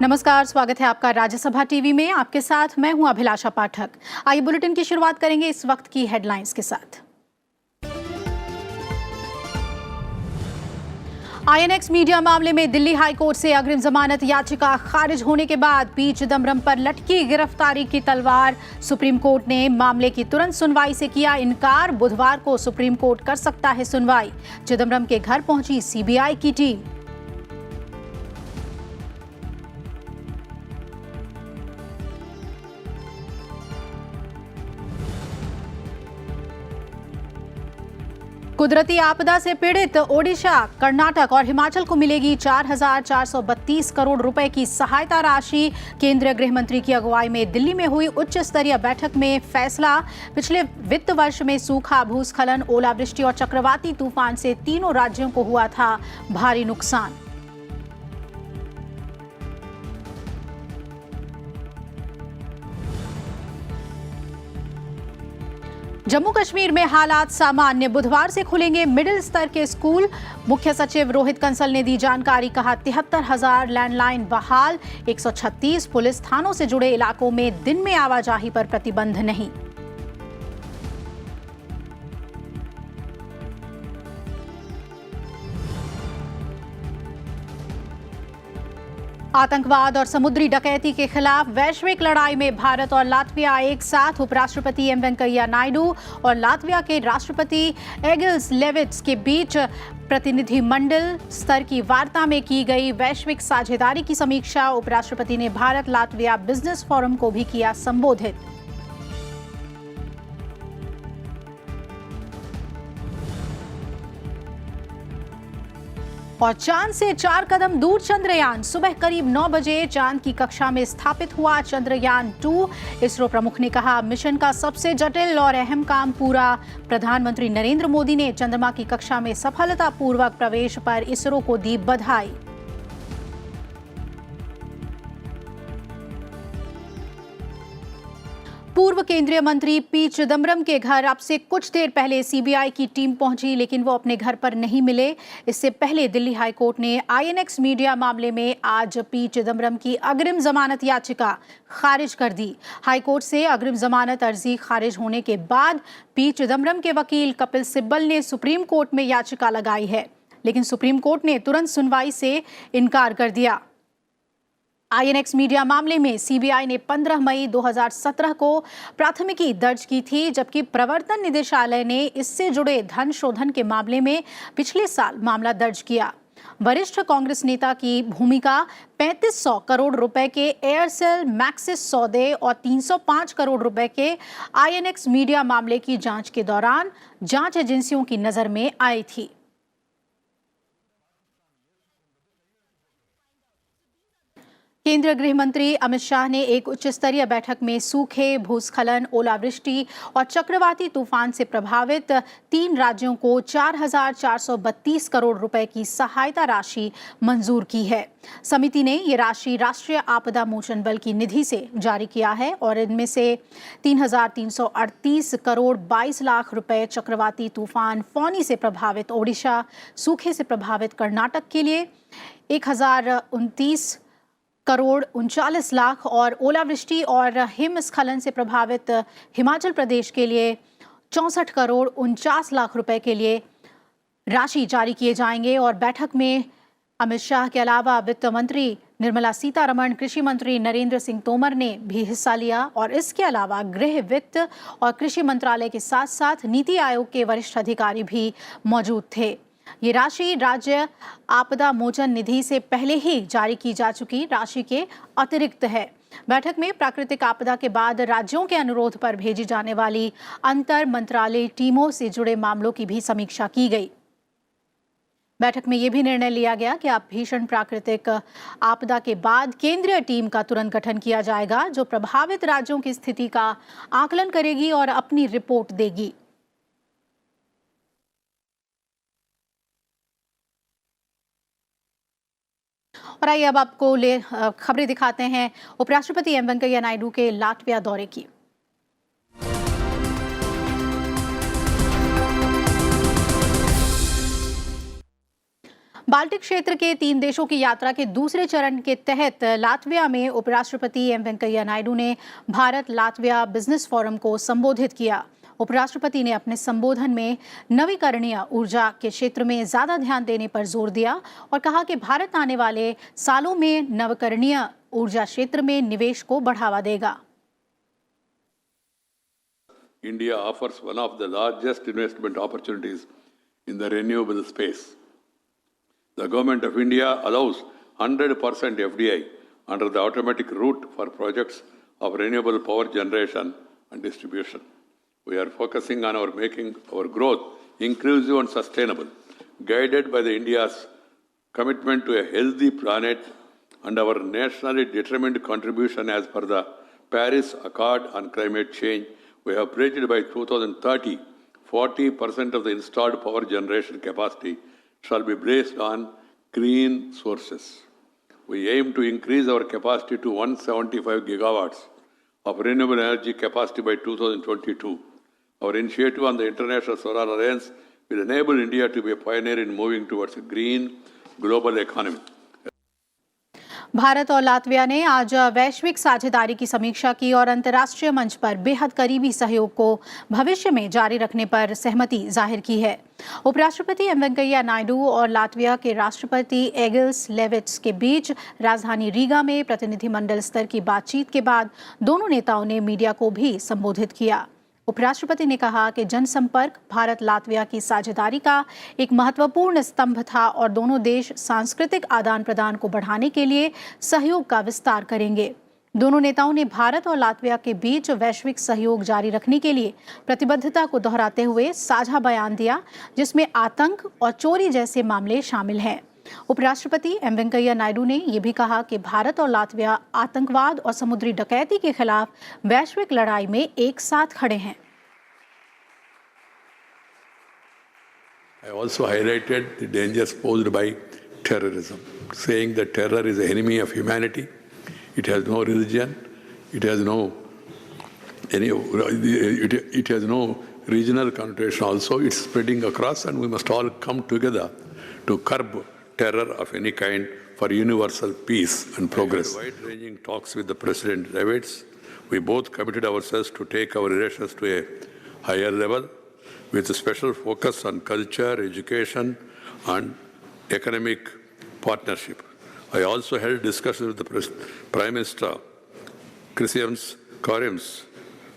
नमस्कार, स्वागत है आपका राज्यसभा टीवी में। आपके साथ मैं हूं अभिलाषा पाठक। आइए बुलेटिन की शुरुआत करेंगे इस वक्त की हेडलाइंस के साथ। आईएनएक्स मीडिया मामले में दिल्ली हाई कोर्ट से अग्रिम जमानत याचिका खारिज होने के बाद पी चिदम्बरम पर लटकी गिरफ्तारी की तलवार। सुप्रीम कोर्ट ने मामले की तुरंत सुनवाई से किया इनकार। बुधवार को सुप्रीम कोर्ट कर सकता है सुनवाई। चिदम्बरम के घर पहुंची सीबीआई की टीम। कुदरती आपदा से पीड़ित ओडिशा, कर्नाटक और हिमाचल को मिलेगी 4,432 करोड़ रुपए की सहायता राशि। केंद्रीय गृह मंत्री की अगुवाई में दिल्ली में हुई उच्च स्तरीय बैठक में फैसला। पिछले वित्त वर्ष में सूखा, भूस्खलन, ओलावृष्टि और चक्रवाती तूफान से तीनों राज्यों को हुआ था भारी नुकसान। जम्मू कश्मीर में हालात सामान्य। बुधवार से खुलेंगे मिडिल स्तर के स्कूल। मुख्य सचिव रोहित कंसल ने दी जानकारी। कहा 73,000 लैंडलाइन बहाल। 136 पुलिस थानों से जुड़े इलाकों में दिन में आवाजाही पर प्रतिबंध नहीं। आतंकवाद और समुद्री डकैती के खिलाफ वैश्विक लड़ाई में भारत और लातविया एक साथ। उपराष्ट्रपति एम वेंकैया नायडू और लातविया के राष्ट्रपति एगिल्स लेविट्स के बीच प्रतिनिधिमंडल स्तर की वार्ता में की गई वैश्विक साझेदारी की समीक्षा। उपराष्ट्रपति ने भारत लातविया बिजनेस फोरम को भी किया संबोधित। और चांद से 4 कदम दूर चंद्रयान। सुबह करीब 9 बजे चांद की कक्षा में स्थापित हुआ चंद्रयान 2। इसरो प्रमुख ने कहा मिशन का सबसे जटिल और अहम काम पूरा। प्रधानमंत्री नरेंद्र मोदी ने चंद्रमा की कक्षा में सफलतापूर्वक प्रवेश पर इसरो को दी बधाई। पूर्व केंद्रीय मंत्री पी चिदम्बरम के घर अब से कुछ देर पहले सीबीआई की टीम पहुंची, लेकिन वो अपने घर पर नहीं मिले। इससे पहले दिल्ली हाई कोर्ट ने आईएनएक्स मीडिया मामले में आज पी चिदम्बरम की अग्रिम जमानत याचिका खारिज कर दी। हाई कोर्ट से अग्रिम जमानत अर्जी खारिज होने के बाद पी चिदम्बरम के वकील कपिल सिब्बल ने सुप्रीम कोर्ट में याचिका लगाई है, लेकिन सुप्रीम कोर्ट ने तुरंत सुनवाई से इनकार कर दिया। आईएनएक्स मीडिया मामले में सीबीआई ने 15 मई 2017 को प्राथमिकी दर्ज की थी, जबकि प्रवर्तन निदेशालय ने इससे जुड़े धन शोधन के मामले में पिछले साल मामला दर्ज किया। वरिष्ठ कांग्रेस नेता की भूमिका 3500 करोड़ रुपए के एयरसेल मैक्सिस सौदे और 305 करोड़ रुपए के आईएनएक्स मीडिया मामले की जांच के दौरान जांच एजेंसियों की नजर में आई थी। केंद्रीय गृह मंत्री अमित शाह ने एक उच्च स्तरीय बैठक में सूखे, भूस्खलन, ओलावृष्टि और चक्रवाती तूफान से प्रभावित 3 राज्यों को 4,432 करोड़ रुपए की सहायता राशि मंजूर की है। समिति ने ये राशि राष्ट्रीय आपदा मोचन बल की निधि से जारी किया है और इनमें से 3,338 करोड़ 22 लाख रुपए चक्रवाती तूफान फौनी से प्रभावित ओडिशा, सूखे से प्रभावित कर्नाटक के लिए 1,029 करोड़ 39 लाख और ओलावृष्टि और हिमस्खलन से प्रभावित हिमाचल प्रदेश के लिए 64 करोड़ 49 लाख रुपए के लिए राशि जारी किए जाएंगे। और बैठक में अमित शाह के अलावा वित्त मंत्री निर्मला सीतारमण, कृषि मंत्री नरेंद्र सिंह तोमर ने भी हिस्सा लिया और इसके अलावा गृह, वित्त और कृषि मंत्रालय के साथ साथ नीति आयोग के वरिष्ठ अधिकारी भी मौजूद थे। ये राशि राज्य आपदा मोचन निधि से पहले ही जारी की जा चुकी राशि के अतिरिक्त है। बैठक में प्राकृतिक आपदा के बाद राज्यों के अनुरोध पर भेजी जाने वाली अंतर मंत्रालय टीमों से जुड़े मामलों की भी समीक्षा की गई। बैठक में यह भी निर्णय लिया गया कि आप भीषण प्राकृतिक आपदा के बाद केंद्रीय टीम का तुरंत गठन किया जाएगा, जो प्रभावित राज्यों की स्थिति का आकलन करेगी और अपनी रिपोर्ट देगी। और आइए अब आपको खबरें दिखाते हैं उपराष्ट्रपति एम वेंकैया नायडू के लातविया दौरे की। बाल्टिक क्षेत्र के 3 देशों की यात्रा के दूसरे चरण के तहत लातविया में उपराष्ट्रपति एम वेंकैया नायडू ने भारत लातविया बिजनेस फोरम को संबोधित किया। उपराष्ट्रपति ने अपने संबोधन में नवीकरणीय ऊर्जा के क्षेत्र में ज्यादा ध्यान देने पर जोर दिया और कहा कि भारत आने वाले सालों में नवीकरणीय ऊर्जा क्षेत्र में निवेश को बढ़ावा देगा। India offers one of the largest investment opportunities in the renewable space. The Government of India allows 100% FDI under the automatic route for projects of renewable power generation and distribution. We are focusing on making our growth inclusive and sustainable, guided by India's commitment to a healthy planet and our nationally determined contribution as per the Paris Accord on climate change. We have pledged by 2030, 40% of the installed power generation capacity shall be based on green sources. We aim to increase our capacity to 175 gigawatts of renewable energy capacity by 2022. Our initiative on the International Solar Alliance will enable India to be a pioneer in moving towards a green global economy. Bharat और Latvia ने आज वैश्विक साझेदारी की समीक्षा की और अंतर्राष्ट्रीय मंच पर बेहद करीबी सहयोग को भविष्य में जारी रखने पर सहमति जाहिर की है। उपराष्ट्रपति एम वेंकैया नायडू और लातविया के राष्ट्रपति एगिल्स लेविट्स के बीच राजधानी रीगा में प्रतिनिधिमंडल स्तर की बातचीत के बाद दोनों नेताओं ने मीडिया को भी संबोधित किया। उपराष्ट्रपति ने कहा कि जनसंपर्क भारत लातविया की साझेदारी का एक महत्वपूर्ण स्तंभ था और दोनों देश सांस्कृतिक आदान प्रदान को बढ़ाने के लिए सहयोग का विस्तार करेंगे। दोनों नेताओं ने भारत और लातविया के बीच वैश्विक सहयोग जारी रखने के लिए प्रतिबद्धता को दोहराते हुए साझा बयान दिया, जिसमें आतंक और चोरी जैसे मामले शामिल हैं। उपराष्ट्रपति एम वेंकैया नायडू ने यह भी कहा कि भारत और लातविया आतंकवाद और समुद्री डकैती के खिलाफ वैश्विक लड़ाई में एक साथ खड़े हैं। I also highlighted the dangers posed by terrorism, saying that terror is an enemy of humanity. It has no religion, it has no regional connotation also. It's spreading across, and we must all come together to curb terror of any kind for universal peace and progress. Wide-ranging talks with the President Levits, we both committed ourselves to take our relations to a higher level with a special focus on culture, education, and economic partnership. I also held discussions with the Prime Minister Christians Karims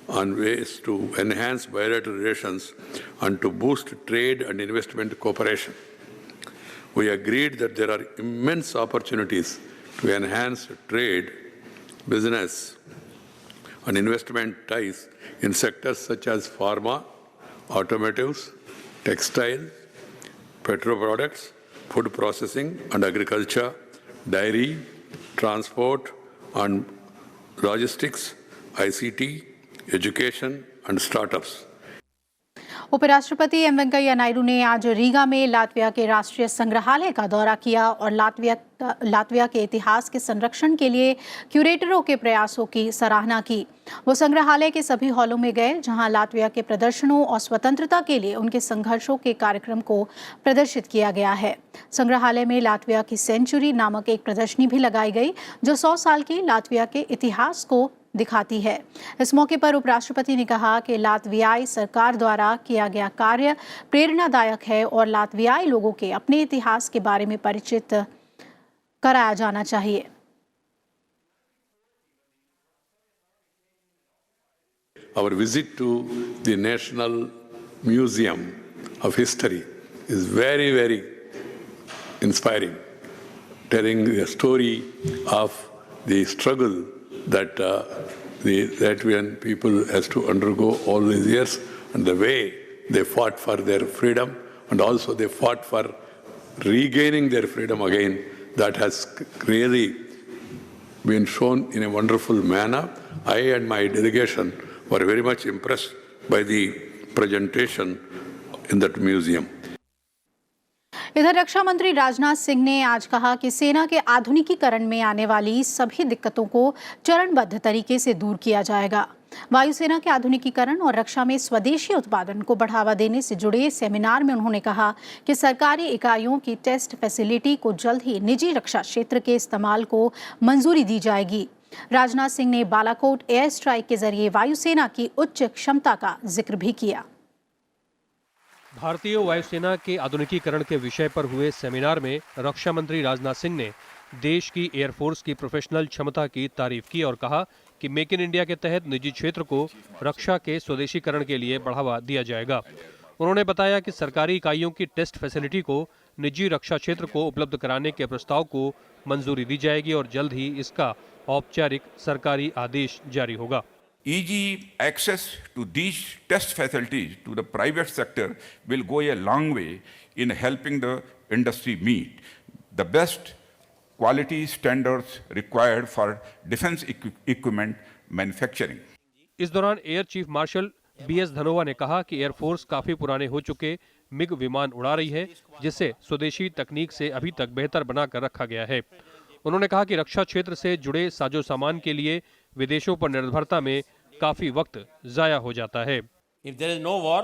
on ways to enhance bilateral relations and to boost trade and investment cooperation. We agreed that there are immense opportunities to enhance trade, business, and investment ties in sectors such as pharma, automotives, textile, petro products, food processing and agriculture, dairy, transport and logistics, ICT, education and startups. उपराष्ट्रपति M Venkaiah Naidu ने आज रीगा में Latvia के राष्ट्रीय संग्रहालय का दौरा किया और लातविया के इतिहास के संरक्षण के लिए क्यूरेटरों के प्रयासों की सराहना की। वो संग्रहालय के सभी हॉलों में गए जहां लातविया के प्रदर्शनों और स्वतंत्रता के लिए उनके संघर्षों के कार्यक्रम को प्रदर्शित किया गया है। संग्रहालय में लातविया की सेंचुरी नामक एक प्रदर्शनी भी लगाई गई जो 100 साल के लातविया के इतिहास को दिखाती है। इस मौके पर उपराष्ट्रपति ने कहा कि लातवियाई सरकार द्वारा किया गया कार्य प्रेरणादायक है और लातवियाई लोगों के अपने इतिहास के बारे में परिचित कराया जाना चाहिए। Our visit to the National Museum of History is very, very inspiring, telling the story of the struggle that the Latvian people has to undergo all these years and the way they fought for their freedom and also they fought for regaining their freedom again. That has really been shown in a wonderful manner. I and my delegation were very much impressed by the presentation in that museum. इधर रक्षा मंत्री राजनाथ सिंह ने आज कहा कि सेना के आधुनिकीकरण में आने वाली सभी दिक्कतों को चरणबद्ध तरीके से दूर किया जाएगा। वायुसेना के आधुनिकीकरण और रक्षा में स्वदेशी उत्पादन को बढ़ावा देने से जुड़े सेमिनार में उन्होंने कहा कि सरकारी इकाइयों की टेस्ट फैसिलिटी को जल्द ही निजी रक्षा क्षेत्र के इस्तेमाल को मंजूरी दी जाएगी। राजनाथ सिंह ने बालाकोट एयर स्ट्राइक के जरिए वायुसेना की उच्च क्षमता का जिक्र भी किया। भारतीय वायुसेना के आधुनिकीकरण के विषय पर हुए सेमिनार में रक्षा मंत्री राजनाथ सिंह ने देश की एयरफोर्स की प्रोफेशनल क्षमता की तारीफ की और कहा कि मेक इन इंडिया के तहत निजी क्षेत्र को रक्षा के स्वदेशीकरण के लिए बढ़ावा दिया जाएगा। उन्होंने बताया कि सरकारी इकाइयों की टेस्ट फैसिलिटी को निजी रक्षा क्षेत्र को उपलब्ध कराने के प्रस्ताव को मंजूरी दी जाएगी और जल्द ही इसका औपचारिक सरकारी आदेश जारी होगा। Easy access to these test facilities to the private sector will go a long way in helping the industry meet the best quality standards required for defense equipment manufacturing. इस दौरान air chief marshal BS Dhanoa ने कहा कि air force काफी पुराने हो चुके MiG विमान उड़ा रही है, जिसे स्वदेशी तकनीक से अभी तक बेहतर बनाकर रखा गया है। उन्होंने कहा कि रक्षा क्षेत्र से जुड़े साजो सामान के लिए विदेशों पर निर्भरता में काफी वक्त जाया हो जाता है। If there is no war,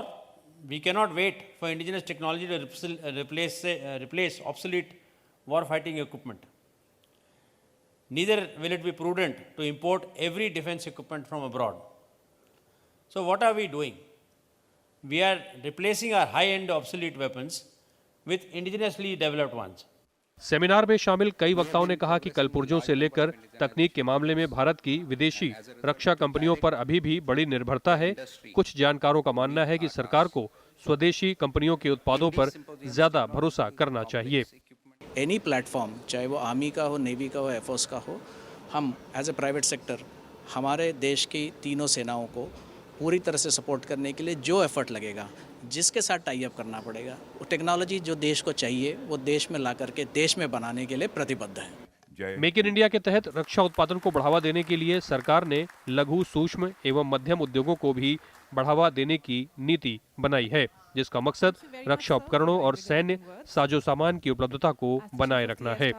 we cannot wait for indigenous technology to replace obsolete war fighting equipment. Neither will it be prudent to import every defense equipment from abroad. So what are we doing? We are replacing our high-end obsolete weapons with indigenously developed ones. Seminar में शामिल कई वक्ताओं ने कहा कि कलपुर्जों से लेकर तकनीक के मामले में भारत की विदेशी रक्षा कंपनियों पर अभी भी बड़ी निर्भरता है। कुछ जानकारों का मानना है कि सरकार को स्वदेशी कंपनियों के उत्पादों पर ज्यादा भरोसा करना चाहिए। एनी प्लेटफॉर्म, चाहे वो आर्मी का हो, नेवी का हो, एयरफोर्स का हो, हम एज ए प्राइवेट सेक्टर हमारे देश की तीनों सेनाओं को पूरी तरह से सपोर्ट करने के लिए जो एफर्ट लगेगा, जिसके साथ टाई अप करना पड़ेगा, वो टेक्नोलॉजी जो देश को चाहिए वो देश में ला करके देश में बनाने के लिए प्रतिबद्ध है। मेक इन इंडिया के तहत रक्षा उत्पादन को बढ़ावा देने के लिए सरकार ने लघु, सूक्ष्म एवं मध्यम उद्योगों को भी बढ़ावा देने की नीति बनाई है, जिसका मकसद रक्षा उपकरणों और सैन्य साजो सामान की उपलब्धता को बनाए रखना है।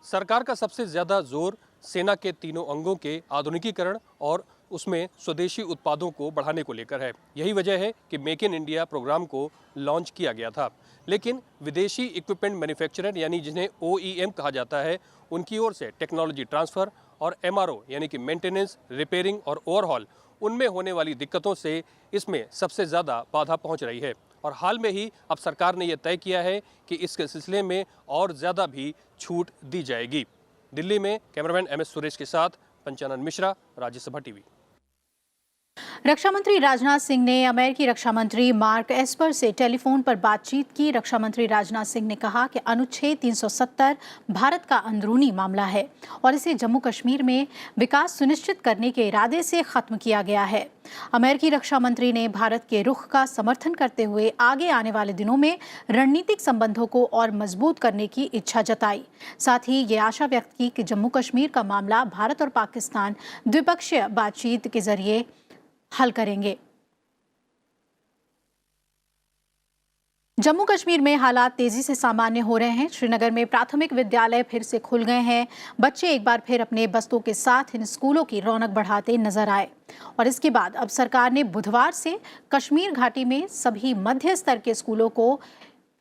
सरकार का सबसे ज्यादा जोर सेना के तीनों अंगों के आधुनिकीकरण और उसमें स्वदेशी उत्पादों को बढ़ाने को लेकर है। यही वजह है कि मेक इन इंडिया प्रोग्राम को लॉन्च किया गया था, लेकिन विदेशी इक्विपमेंट मैन्युफैक्चरर यानी जिन्हें OEM कहा जाता है, उनकी ओर से टेक्नोलॉजी ट्रांसफर और MRO यानी कि मेंटेनेंस, रिपेयरिंग और ओवरहॉल, उनमें होने वाली दिक्कतों से इसमें सबसे ज़्यादा बाधा पहुंच रही है। और हाल में ही अब सरकार ने यह तय किया है कि इसके सिलसिले में और ज़्यादा भी छूट दी जाएगी। दिल्ली में कैमरामैन MS सुरेश के साथ पंचानन मिश्रा, राज्यसभा टीवी। रक्षा मंत्री राजनाथ सिंह ने अमेरिकी रक्षा मंत्री मार्क एस्पर से टेलीफोन पर बातचीत की। रक्षा मंत्री राजनाथ सिंह ने कहा कि अनुच्छेद 370 भारत का अंदरूनी मामला है और इसे जम्मू कश्मीर में विकास सुनिश्चित करने के इरादे से खत्म किया गया है। अमेरिकी रक्षा मंत्री ने भारत के रुख का समर्थन करते हुए आगे आने वाले दिनों में रणनीतिक संबंधों को और मजबूत करने की इच्छा जताई। साथ ही ये आशा व्यक्त की कि जम्मू कश्मीर का मामला भारत और पाकिस्तान द्विपक्षीय बातचीत के जरिए हल करेंगे। जम्मू कश्मीर में हालात तेजी से सामान्य हो रहे हैं। श्रीनगर में प्राथमिक विद्यालय फिर से खुल गए हैं। बच्चे एक बार फिर अपने बस्तों के साथ इन स्कूलों की रौनक बढ़ाते नजर आए और इसके बाद अब सरकार ने बुधवार से कश्मीर घाटी में सभी मध्य स्तर के स्कूलों को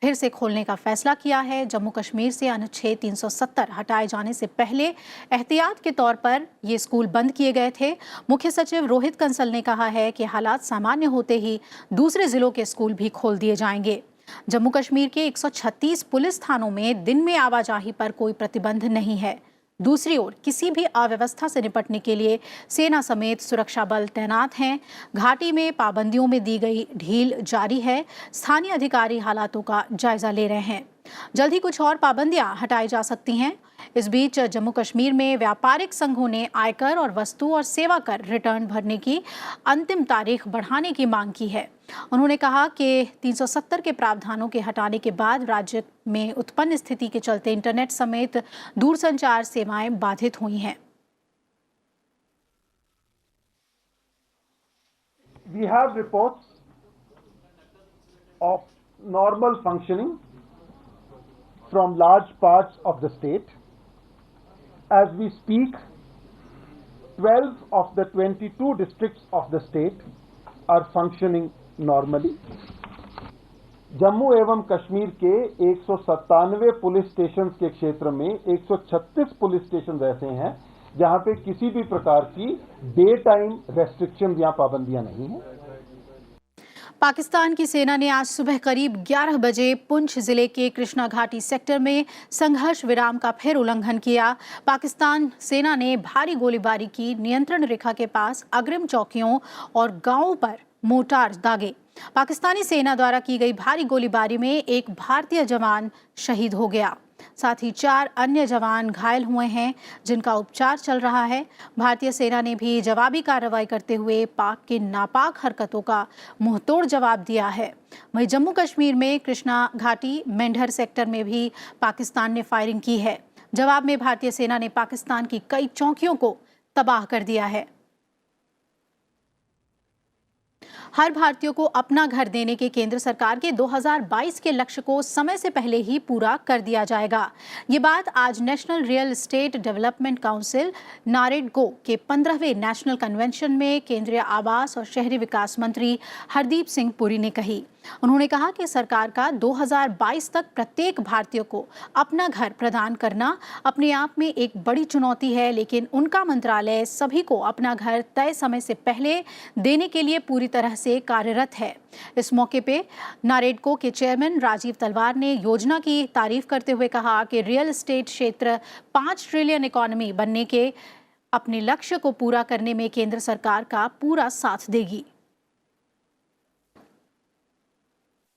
फिर से खोलने का फैसला किया है। जम्मू कश्मीर से अनुच्छेद 370 हटाए जाने से पहले एहतियात के तौर पर ये स्कूल बंद किए गए थे। मुख्य सचिव रोहित कंसल ने कहा है कि हालात सामान्य होते ही दूसरे जिलों के स्कूल भी खोल दिए जाएंगे। जम्मू कश्मीर के 136 पुलिस थानों में दिन में आवाजाही पर कोई प्रतिबंध नहीं है। दूसरी ओर किसी भी अव्यवस्था से निपटने के लिए सेना समेत सुरक्षा बल तैनात हैं। घाटी में पाबंदियों में दी गई ढील जारी है। स्थानीय अधिकारी हालातों का जायजा ले रहे हैं। जल्द ही कुछ और पाबंदियां हटाई जा सकती हैं। इस बीच जम्मू कश्मीर में व्यापारिक संघों ने आयकर और वस्तु और सेवा कर रिटर्न भरने की अंतिम तारीख बढ़ाने की मांग की है। उन्होंने कहा कि 370 के प्रावधानों के हटाने के बाद राज्य में उत्पन्न स्थिति के चलते इंटरनेट समेत दूरसंचार सेवाएं बाधित हुई हैं। We have reports of normal functioning from large parts of the state. As we speak, 12 of the 22 districts of the state are functioning normally. Jammu एवं कश्मीर के 197 पुलिस स्टेशन के क्षेत्र में 136 पुलिस स्टेशन ऐसे हैं जहां पे किसी भी प्रकार की डे टाइम रेस्ट्रिक्शन या पाबंदियां नहीं हैं। पाकिस्तान की सेना ने आज सुबह करीब 11 बजे पुंछ जिले के कृष्णा घाटी सेक्टर में संघर्ष विराम का फिर उल्लंघन किया। पाकिस्तान सेना ने भारी गोलीबारी की, नियंत्रण रेखा के पास अग्रिम चौकियों और गांवों पर मोर्टार दागे। पाकिस्तानी सेना द्वारा की गई भारी गोलीबारी में एक भारतीय जवान शहीद हो गया, साथ ही 4 अन्य जवान घायल हुए हैं जिनका उपचार चल रहा है। भारतीय सेना ने भी जवाबी कार्रवाई करते हुए पाक की नापाक हरकतों का मुंहतोड़ जवाब दिया है। वहीं जम्मू कश्मीर में कृष्णा घाटी मेंढर सेक्टर में भी पाकिस्तान ने फायरिंग की है। जवाब में भारतीय सेना ने पाकिस्तान की कई चौकियों को तबाह कर दिया है। हर भारतीय को अपना घर देने के केंद्र सरकार के 2022 के लक्ष्य को समय से पहले ही पूरा कर दिया जाएगा। ये बात आज national real estate development council NAREDCO के 15वें नेशनल कन्वेंशन में केंद्रीय आवास और शहरी विकास मंत्री हरदीप सिंह पुरी ने कही। उन्होंने कहा कि सरकार का 2022 तक प्रत्येक भारतीय को अपना घर प्रदान करना अपने आप में एक बड़ी चुनौती है, लेकिन उनका मंत्रालय सभी को अपना घर तय समय से पहले देने के लिए पूरी तरह से कार्यरत है। इस मौके पे नारेडको के चेयरमैन राजीव तलवार ने योजना की तारीफ करते हुए कहा कि रियल एस्टेट क्षेत्र 5 ट्रिलियन इकोनॉमी बनने के अपने लक्ष्य को पूरा करने में केंद्र सरकार का पूरा साथ देगी।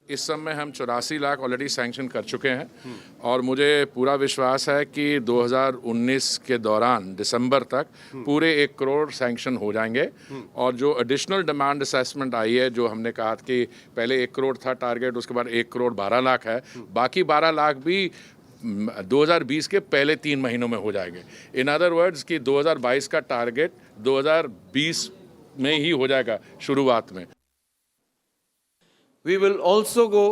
इस समय हम 84 लाख ऑलरेडी सैंक्शन कर चुके हैं और मुझे पूरा विश्वास है कि 2019 के दौरान दिसंबर तक पूरे 1 करोड़ सैंक्शन हो जाएंगे। और जो एडिशनल डिमांड असेसमेंट आई है, जो हमने कहा कि पहले 1 करोड़ था टारगेट, उसके बाद 1 करोड़ 12 लाख है, बाकी 12 लाख भी 2020 के पहले 3 महीनों में हो जाएंगे। इन अदर वर्ड्स कि 2022 का टारगेट 2020 में ही हो जाएगा शुरुआत में। We will also go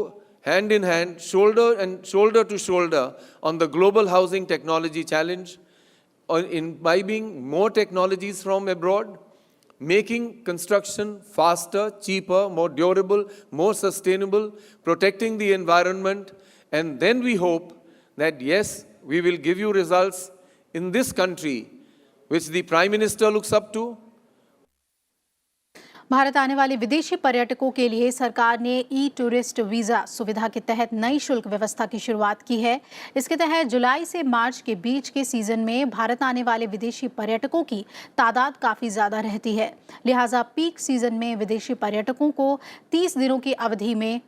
hand in hand, shoulder to shoulder on the global housing technology challenge, on imbibing more technologies from abroad, making construction faster, cheaper, more durable, more sustainable, protecting the environment, and then we hope that yes, we will give you results in this country which the Prime Minister looks up to. Bharat आने वाले विदेशी पर्यटकों के लिए सरकार ने ई tourist visa सुविधा के तहत नई शुल्क व्यवस्था की शुरुआत की है। इसके तहत जुलाई से मार्च के बीच के सीजन में भारत आने वाले विदेशी पर्यटकों की तादाद काफ़ी ज़्यादा रहती है। लिहाजा पीक सीजन में विदेशी पर्यटकों को 30 दिनों की अवधि में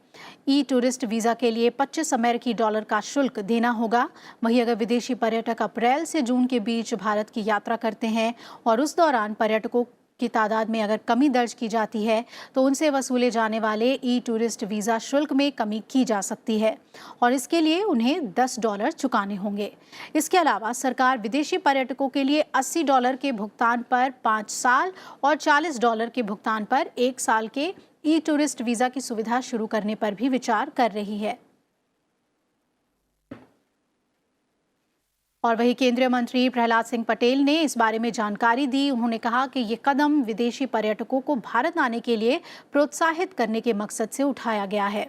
ई टूरिस्ट वीज़ा के लिए $25 का शुल्क देना होगा। वहीं अगर विदेशी पर्यटक अप्रैल से जून के बीच भारत की यात्रा करते हैं और उस दौरान पर्यटकों की तादाद में अगर कमी दर्ज की जाती है तो उनसे वसूले जाने वाले ई टूरिस्ट वीज़ा शुल्क में कमी की जा सकती है और इसके लिए उन्हें $10 चुकाने होंगे। इसके अलावा सरकार विदेशी पर्यटकों के लिए $80 के भुगतान पर 5 साल और $40 के भुगतान पर 1 साल के ई टूरिस्ट वीज़ा की सुविधा शुरू करने पर भी विचार कर रही है। और वही केंद्रीय मंत्री प्रहलाद सिंह पटेल ने इस बारे में जानकारी दी। उन्होंने कहा कि ये कदम विदेशी पर्यटकों को भारत आने के लिए प्रोत्साहित करने के मकसद से उठाया गया है।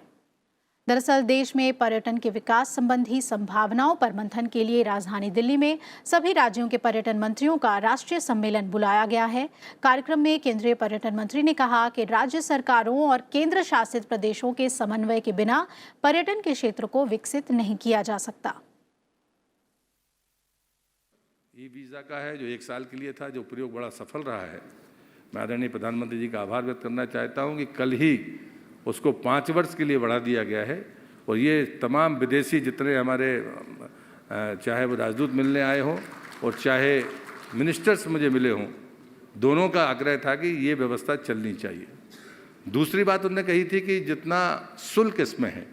दरअसल देश में पर्यटन के विकास संबंधी संभावनाओं पर मंथन के लिए राजधानी दिल्ली में सभी राज्यों के पर्यटन मंत्रियों का राष्ट्रीय सम्मेलन बुलाया गया है। कार्यक्रम में केंद्रीय पर्यटन मंत्री ने कहा कि राज्य सरकारों और केंद्र शासित प्रदेशों के समन्वय के बिना पर्यटन के क्षेत्र को विकसित नहीं किया जा सकता। ई वीज़ा का है जो 1 साल के लिए था, जो प्रयोग बड़ा सफल रहा है। मैं आदरणीय प्रधानमंत्री जी का आभार व्यक्त करना चाहता हूं कि कल ही उसको 5 वर्ष के लिए बढ़ा दिया गया है और ये तमाम विदेशी जितने हमारे चाहे वो राजदूत मिलने आए हों और चाहे मिनिस्टर्स मुझे मिले हों, दोनों का आग्रह था कि ये व्यवस्था चलनी चाहिए। दूसरी बात उन्होंने कही थी कि जितना शुल्क इसमें है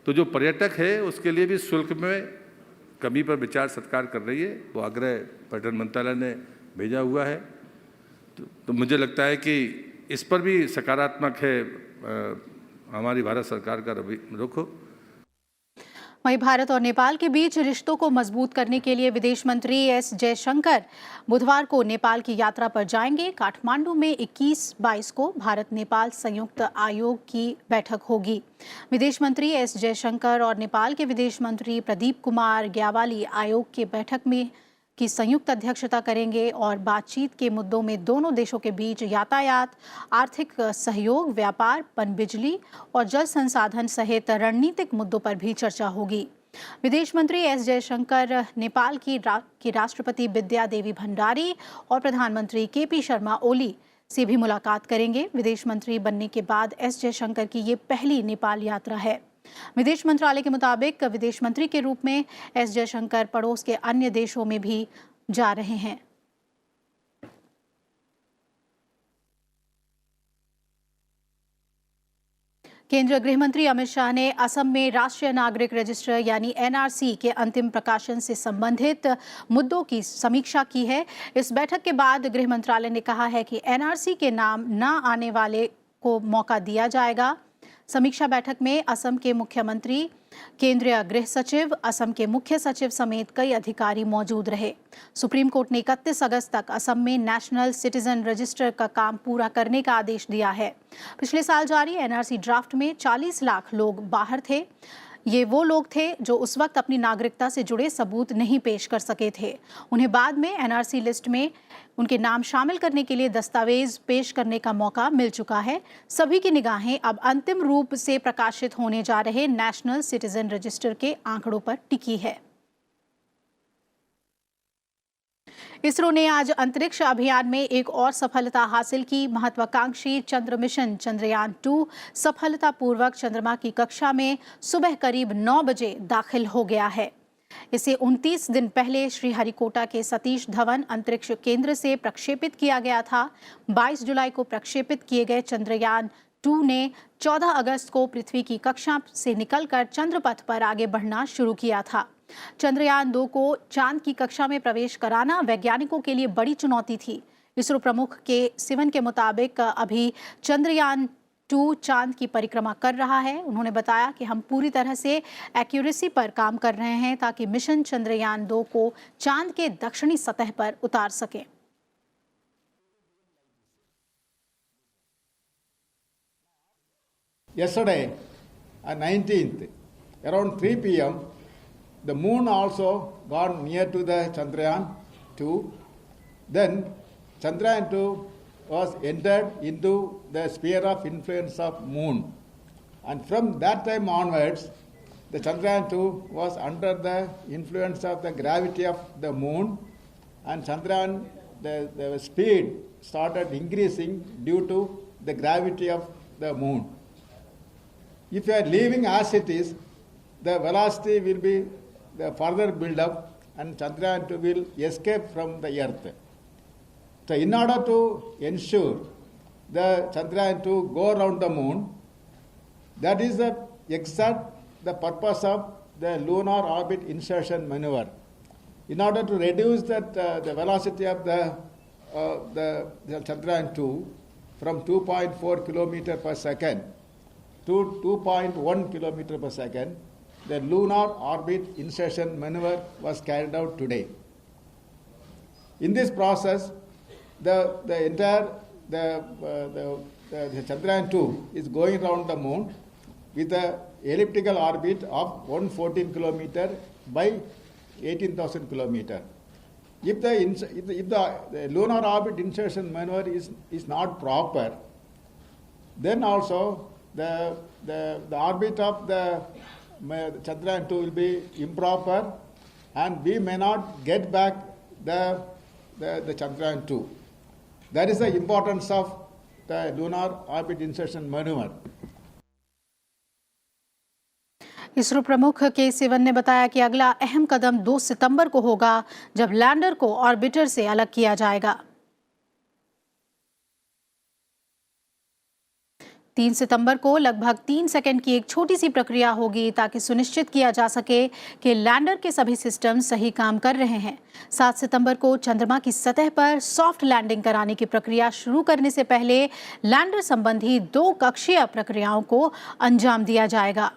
तो जो पर्यटक है उसके लिए भी शुल्क में कमी पर विचार सरकार कर रही है। वो आग्रह पर्यटन मंत्रालय ने भेजा हुआ है। तो मुझे लगता है कि इस पर भी सकारात्मक है हमारी भारत सरकार का रुख। वहीं भारत और नेपाल के बीच रिश्तों को मजबूत करने के लिए विदेश मंत्री एस जयशंकर बुधवार को नेपाल की यात्रा पर जाएंगे। काठमांडू में 21-22 को भारत नेपाल संयुक्त आयोग की बैठक होगी। विदेश मंत्री एस जयशंकर और नेपाल के विदेश मंत्री प्रदीप कुमार ग्यावाली आयोग की बैठक में की संयुक्त अध्यक्षता करेंगे और बातचीत के मुद्दों में दोनों देशों के बीच यातायात, आर्थिक सहयोग, व्यापार, पनबिजली और जल संसाधन सहित रणनीतिक मुद्दों पर भी चर्चा होगी। विदेश मंत्री एस जयशंकर नेपाल की राष्ट्रपति विद्या देवी भंडारी और प्रधानमंत्री केपी शर्मा ओली से भी मुलाकात करेंगे। विदेश मंत्री बनने के बाद एस जयशंकर की ये पहली नेपाल यात्रा है। विदेश मंत्रालय के मुताबिक विदेश मंत्री के रूप में एस जयशंकर पड़ोस के अन्य देशों में भी जा रहे हैं। केंद्रीय गृह मंत्री अमित शाह ने असम में राष्ट्रीय नागरिक रजिस्टर यानी एनआरसी के अंतिम प्रकाशन से संबंधित मुद्दों की समीक्षा की है। इस बैठक के बाद गृह मंत्रालय ने कहा है कि एनआरसी के नाम न आने वाले को मौका दिया जाएगा। समीक्षा बैठक में असम के मुख्यमंत्री, केंद्रीय गृह सचिव, असम के मुख्य सचिव समेत कई अधिकारी मौजूद रहे। सुप्रीम कोर्ट ने 31 अगस्त तक असम में नेशनल सिटीजन रजिस्टर का काम पूरा करने का आदेश दिया है। पिछले साल जारी एनआरसी ड्राफ्ट में 40 लाख लोग बाहर थे। ये वो लोग थे जो उस वक्त अपनी नागरिकता से जुड़े सबूत नहीं पेश कर सके थे। उन्हें बाद में एनआरसी लिस्ट में उनके नाम शामिल करने के लिए दस्तावेज पेश करने का मौका मिल चुका है। सभी की निगाहें अब अंतिम रूप से प्रकाशित होने जा रहे नेशनल सिटीजन रजिस्टर के आंकड़ों पर टिकी है। इसरो ने आज अंतरिक्ष अभियान में एक और सफलता हासिल की। महत्वाकांक्षी चंद्र मिशन चंद्रयान-2 सफलतापूर्वक चंद्रमा की कक्षा में सुबह करीब 9 बजे दाखिल हो गया है। इसे 29 दिन पहले श्रीहरिकोटा के सतीश धवन अंतरिक्ष केंद्र से प्रक्षेपित किया गया था। 22 जुलाई को प्रक्षेपित किए गए चंद्रयान-2 ने 14 अगस्त को पृथ्वी की कक्षा से निकलकर चंद्रपथ पर आगे बढ़ना शुरू किया था। चंद्रयान-2 को चांद की कक्षा में प्रवेश कराना वैज्ञानिकों के लिए बड़ी चुनौती थी। इसरो प्रमुख के सिवन के मुताबिक अभी चंद्रयान-2 चांद की परिक्रमा कर रहा है। उन्होंने बताया कि हम पूरी तरह से एक्यूरेसी पर काम कर रहे हैं ताकि मिशन चंद्रयान-2 को चांद के दक्षिणी सतह पर उतार सके। Yesterday, on 19th, around 3 p.m., the moon also got near to the Chandrayaan-2. Then Chandrayaan-2 was entered into the sphere of influence of moon. And from that time onwards, the Chandrayaan-2 was under the influence of the gravity of the moon, and Chandrayaan, the speed started increasing due to the gravity of the moon. If you are leaving as it is, the velocity will be the further build up and Chandrayaan-2 will escape from the earth. So in order to ensure the Chandrayaan-2 go around the moon, that is the purpose of the lunar orbit insertion maneuver. In order to reduce that the velocity of the Chandrayaan-2 from 2.4 km per second to 2.1 km per second, the lunar orbit insertion maneuver was carried out today. In this process, the Chandrayaan-2 is going around the moon with an elliptical orbit of 114 km by 18,000 km. If the lunar orbit insertion maneuver is not proper, then also the orbit of the Chandrayaan-2 will be improper and we may not get back the Chandrayaan-2. That is the importance of the lunar orbit insertion maneuver. ISRO प्रमुख के सिवन ने बताया कि अगला अहम कदम 2 सितंबर को होगा जब लैंडर को ऑर्बिटर से अलग किया जाएगा। 3 सितंबर को लगभग 3 सेकंड की एक छोटी सी प्रक्रिया होगी ताकि सुनिश्चित किया जा सके कि लैंडर के सभी सिस्टम सही काम कर रहे हैं। 7 सितंबर को चंद्रमा की सतह पर सॉफ्ट लैंडिंग कराने की प्रक्रिया शुरू करने से पहले लैंडर संबंधी 2 कक्षीय प्रक्रियाओं को अंजाम दिया जाएगा।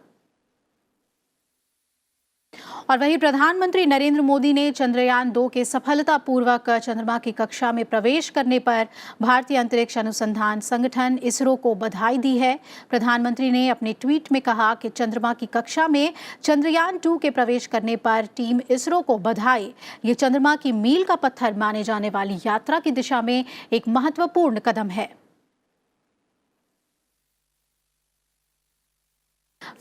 और वहीं प्रधानमंत्री नरेंद्र मोदी ने चंद्रयान 2 के सफलतापूर्वक चंद्रमा की कक्षा में प्रवेश करने पर भारतीय अंतरिक्ष अनुसंधान संगठन इसरो को बधाई दी है। प्रधानमंत्री ने अपने ट्वीट में कहा कि चंद्रमा की कक्षा में चंद्रयान 2 के प्रवेश करने पर टीम इसरो को बधाई। ये चंद्रमा की मील का पत्थर माने जाने वाली यात्रा की दिशा में एक महत्वपूर्ण कदम है।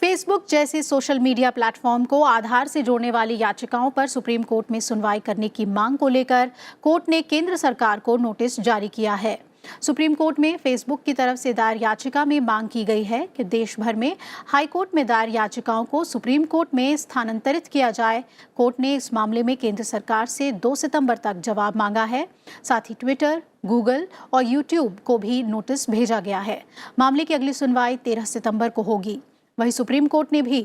फेसबुक जैसे सोशल मीडिया प्लेटफॉर्म को आधार से जोड़ने वाली याचिकाओं पर सुप्रीम कोर्ट में सुनवाई करने की मांग को लेकर कोर्ट ने केंद्र सरकार को नोटिस जारी किया है। सुप्रीम कोर्ट में फेसबुक की तरफ से दायर याचिका में मांग की गई है कि देश भर में हाई कोर्ट में दायर याचिकाओं को सुप्रीम कोर्ट में स्थानांतरित किया जाए। कोर्ट ने इस मामले में केंद्र सरकार से 2 सितंबर तक जवाब मांगा है। साथ ही ट्विटर, गूगल और यूट्यूब को भी नोटिस भेजा गया है। मामले की अगली सुनवाई 13 सितंबर को होगी। वहीं सुप्रीम कोर्ट ने भी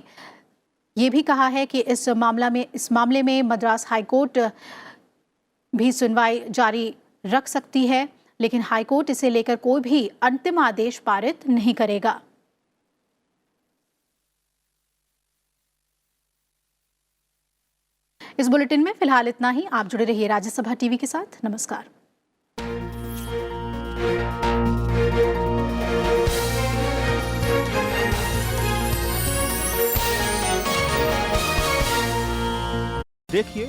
ये भी कहा है कि इस मामले में मद्रास हाई कोर्ट भी सुनवाई जारी रख सकती है, लेकिन हाई कोर्ट इसे लेकर कोई भी अंतिम आदेश पारित नहीं करेगा। इस बुलेटिन में फिलहाल इतना ही। आप जुड़े रहिए राज्यसभा टीवी के साथ। नमस्कार। देखिए